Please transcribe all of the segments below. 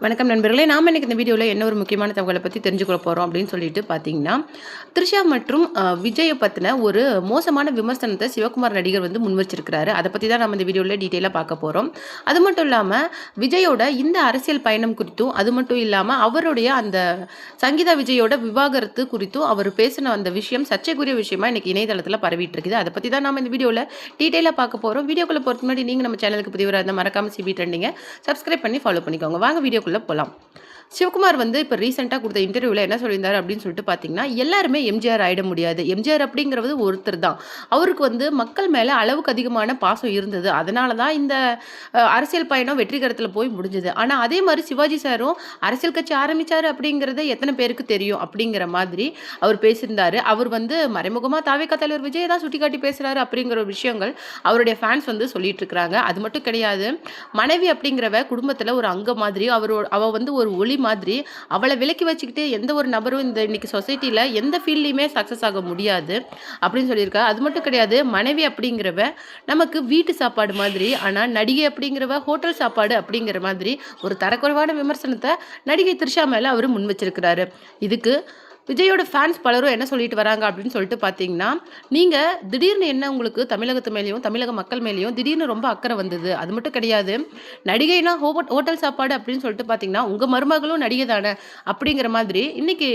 வணக்கம் நண்பர்களே. நாம இன்னைக்கு இந்த வீடியோல என்ன ஒரு முக்கியமான தகவல பத்தி தெரிஞ்சுக்க போறோம் அப்படின்னு சொல்லிட்டு பார்த்தீங்கன்னா, த்ரிஷா மற்றும் விஜய பத்தின ஒரு மோசமான விமர்சனத்த சிவகுமார் நடிகர் வந்து முன்வச்சிருக்கிறாரு. அத பத்தி தான் நம்ம இந்த வீடியோல டீட்டெயிலா பார்க்க போறோம். அது மட்டும் இல்லாம விஜயோட இந்த அரசியல் பயணம் குறித்தும், அது மட்டும் இல்லாம அவருடைய அந்த சங்கீதா விஜயோட விவாகரத்து குறித்தும் அவர் பேசின அந்த விஷயம் சர்ச்சைக்குரிய விஷயமா இன்னைக்கு இணையதளத்துல பரவிட்டு இருக்குது. அத பத்தி தான் நாம இந்த வீடியோல டீட்டெயிலா பார்க்க போறோம். வீடியோக்குள்ள போறதுக்கு முன்னாடி நீங்க நம்ம சேனலுக்கு புதியவரா இருந்தா மறக்காம சிபி ட்ரெண்டிங்க சப்ஸ்கிரைப் பண்ணி ஃபாலோ பண்ணிக்கோங்க. வாங்க வீடியோக்குள்ள போலாம். சிவகுமார் வந்து இப்போ ரீசெண்டாக கொடுத்த இன்டர்வியூவில் என்ன சொல்லியிருந்தாரு அப்படின்னு சொல்லிட்டு பார்த்தீங்கன்னா, எல்லாருமே எம்ஜிஆர் ஆயிட முடியாது. எம்ஜிஆர் அப்படிங்கிறது ஒருத்தர் தான். அவருக்கு வந்து மக்கள் மேலே அளவுக்கு அதிகமான பாசம் இருந்தது. அதனால தான் இந்த அரசியல் பயணம் வெற்றிகரத்தில் போய் முடிஞ்சது. ஆனால் அதே மாதிரி சிவாஜி சாரும் அரசியல் கட்சி ஆரம்பிச்சாரு அப்படிங்கிறது எத்தனை பேருக்கு தெரியும் அப்படிங்கிற மாதிரி அவர் பேசியிருந்தாரு. அவர் வந்து மறைமுகமாக தாவேகா தலைவர் விஜய் தான் சுட்டிக்காட்டி பேசுறாரு அப்படிங்கிற ஒரு விஷயங்கள் அவருடைய ஃபேன்ஸ் வந்து சொல்லிட்டு இருக்கிறாங்க. அது மட்டும் கிடையாது, மனைவி அப்படிங்கிறவ குடும்பத்தில் ஒரு அங்கம் மாதிரி அவ வந்து ஒரு ஒளி மாதிரி அவளை விலக்கி வச்சுக்கிட்டு எந்த ஒரு நபரும் இந்த இன்னைக்கு சொசைட்டில எந்த ஃபீல்ட்லையுமே சக்ஸஸ் ஆக முடியாது அப்படின்னு சொல்லியிருக்கா. அது மட்டும் கிடையாது, மனைவி அப்படிங்கிறவ நமக்கு வீட்டு சாப்பாடு மாதிரி, ஆனால் நடிகை அப்படிங்கிறவ ஹோட்டல் சாப்பாடு அப்படிங்கிற மாதிரி ஒரு தரக்குறைவான விமர்சனத்தை நடிகை த்ரிஷா மேலே அவர் முன் வச்சிருக்கிறாரு. இதுக்கு விஜயோட ஃபேன்ஸ் பலரும் என்ன சொல்லிட்டு வராங்க அப்படின்னு சொல்லிட்டு பார்த்தீங்கன்னா, நீங்கள் திடீர்னு என்ன உங்களுக்கு தமிழகத்து மேலேயும் தமிழக மக்கள் மேலேயும் திடீர்னு ரொம்ப அக்கறை வந்தது. அது மட்டும் கிடையாது, நடிகைனா ஹோட்டல் சாப்பாடு அப்படின்னு சொல்லிட்டு பார்த்தீங்கன்னா, உங்கள் மருமகளும் நடிகை தானே அப்படிங்கிற மாதிரி இன்னைக்கு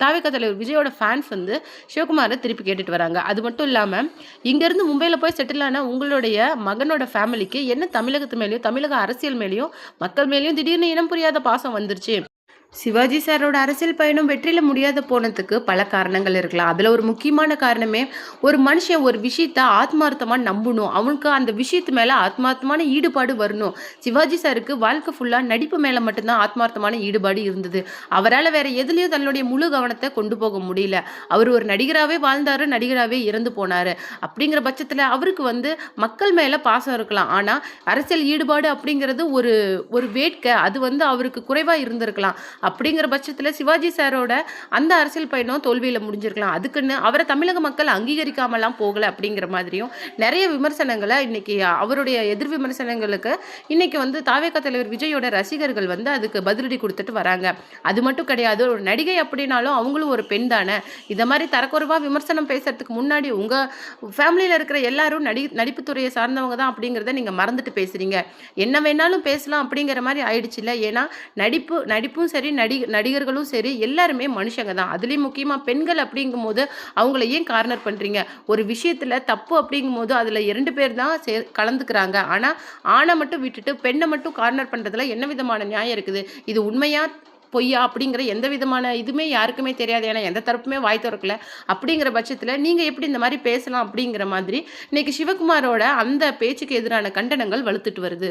தாவேகா தலைவர் விஜயோட ஃபேன்ஸ் வந்து சிவகுமாரை திருப்பி கேட்டுட்டு வராங்க. அது மட்டும் இல்லாமல், இங்கேருந்து மும்பையில் போய் செட்டில் ஆன உங்களுடைய மகனோட ஃபேமிலிக்கு என்ன தமிழகத்து மேலேயும் தமிழக அரசியல் மேலேயும் மக்கள் மேலேயும் திடீர்னு இனம் புரியாத பாசம் வந்துருச்சு. சிவாஜி சாரோட அரசியல் பயணம் வெற்றியில முடியாத போனதுக்கு பல காரணங்கள் இருக்கலாம். அதுல ஒரு முக்கியமான காரணமே, ஒரு மனுஷன் ஒரு விஷயத்த ஆத்மார்த்தமா நம்பணும், அவனுக்கு அந்த விஷயத்து மேல ஆத்மார்த்தமான ஈடுபாடு வரணும். சிவாஜி சாருக்கு வாழ்க்கை ஃபுல்லா நடிப்பு மேல மட்டும்தான் ஆத்மார்த்தமான ஈடுபாடு இருந்தது. அவரால் வேற எதுலயும் தன்னுடைய முழு கவனத்தை கொண்டு போக முடியல. அவர் ஒரு நடிகராகவே வாழ்ந்தாரு, நடிகராகவே இறந்து போனாரு. அப்படிங்கிற பட்சத்துல அவருக்கு வந்து மக்கள் மேல பாசம் இருக்கலாம், ஆனா அரசியல் ஈடுபாடு அப்படிங்கிறது ஒரு ஒரு வேட்கை, அது வந்து அவருக்கு குறைவா இருந்திருக்கலாம். அப்படிங்கிற பட்சத்தில் சிவாஜி சாரோட அந்த அரசியல் பயணம் தோல்வியில் முடிஞ்சிருக்கலாம். அதுக்குன்னு அவரை தமிழக மக்கள் அங்கீகரிக்காமலாம் போகலை அப்படிங்கிற மாதிரியும் நிறைய விமர்சனங்களை இன்னைக்கு அவருடைய எதிர் விமர்சனங்களுக்கு இன்னைக்கு வந்து தாவேகா தலைவர் விஜயோட ரசிகர்கள் வந்து அதுக்கு பதிலடி கொடுத்துட்டு வராங்க. அது மட்டும் கிடையாது, ஒரு நடிகை அப்படின்னாலும் அவங்களும் ஒரு பெண் தானே. இதை மாதிரி தரக்குறைவாக விமர்சனம் பேசுறதுக்கு முன்னாடி உங்கள் ஃபேமிலியில் இருக்கிற எல்லாரும் நடிப்புத்துறையை சார்ந்தவங்க தான் அப்படிங்கிறத நீங்கள் மறந்துட்டு பேசுகிறீங்க. என்ன வேணாலும் பேசலாம் அப்படிங்கிற மாதிரி ஆயிடுச்சு இல்லை. ஏன்னா நடிப்பும் சரி, நடிகர்களும் சரி, எல்லாருமே மனுஷங்க தான். அதுலேயும் முக்கியமாக பெண்கள் அப்படிங்கும்போது அவங்கள ஏன் கார்னர் பண்ணுறீங்க? ஒரு விஷயத்தில் தப்பு அப்படிங்கும்போது அதில் 2 பேர் தான் கலந்துக்கிறாங்க. ஆனால் ஆணை மட்டும் விட்டுட்டு பெண்ணை மட்டும் கார்னர் பண்ணுறதுல என்ன விதமான நியாயம் இருக்குது? இது உண்மையா பொய்யா அப்படிங்கிற எந்த விதமான இதுவுமே யாருக்குமே தெரியாது. ஏன்னா எந்த தரப்புமே வாய் திறக்கல. அப்படிங்கிற பட்சத்தில் நீங்கள் எப்படி இந்த மாதிரி பேசலாம் அப்படிங்கிற மாதிரி இன்னைக்கு சிவகுமாரோட அந்த பேச்சுக்கு எதிரான கண்டனங்கள் வலுத்துட்டு வருது.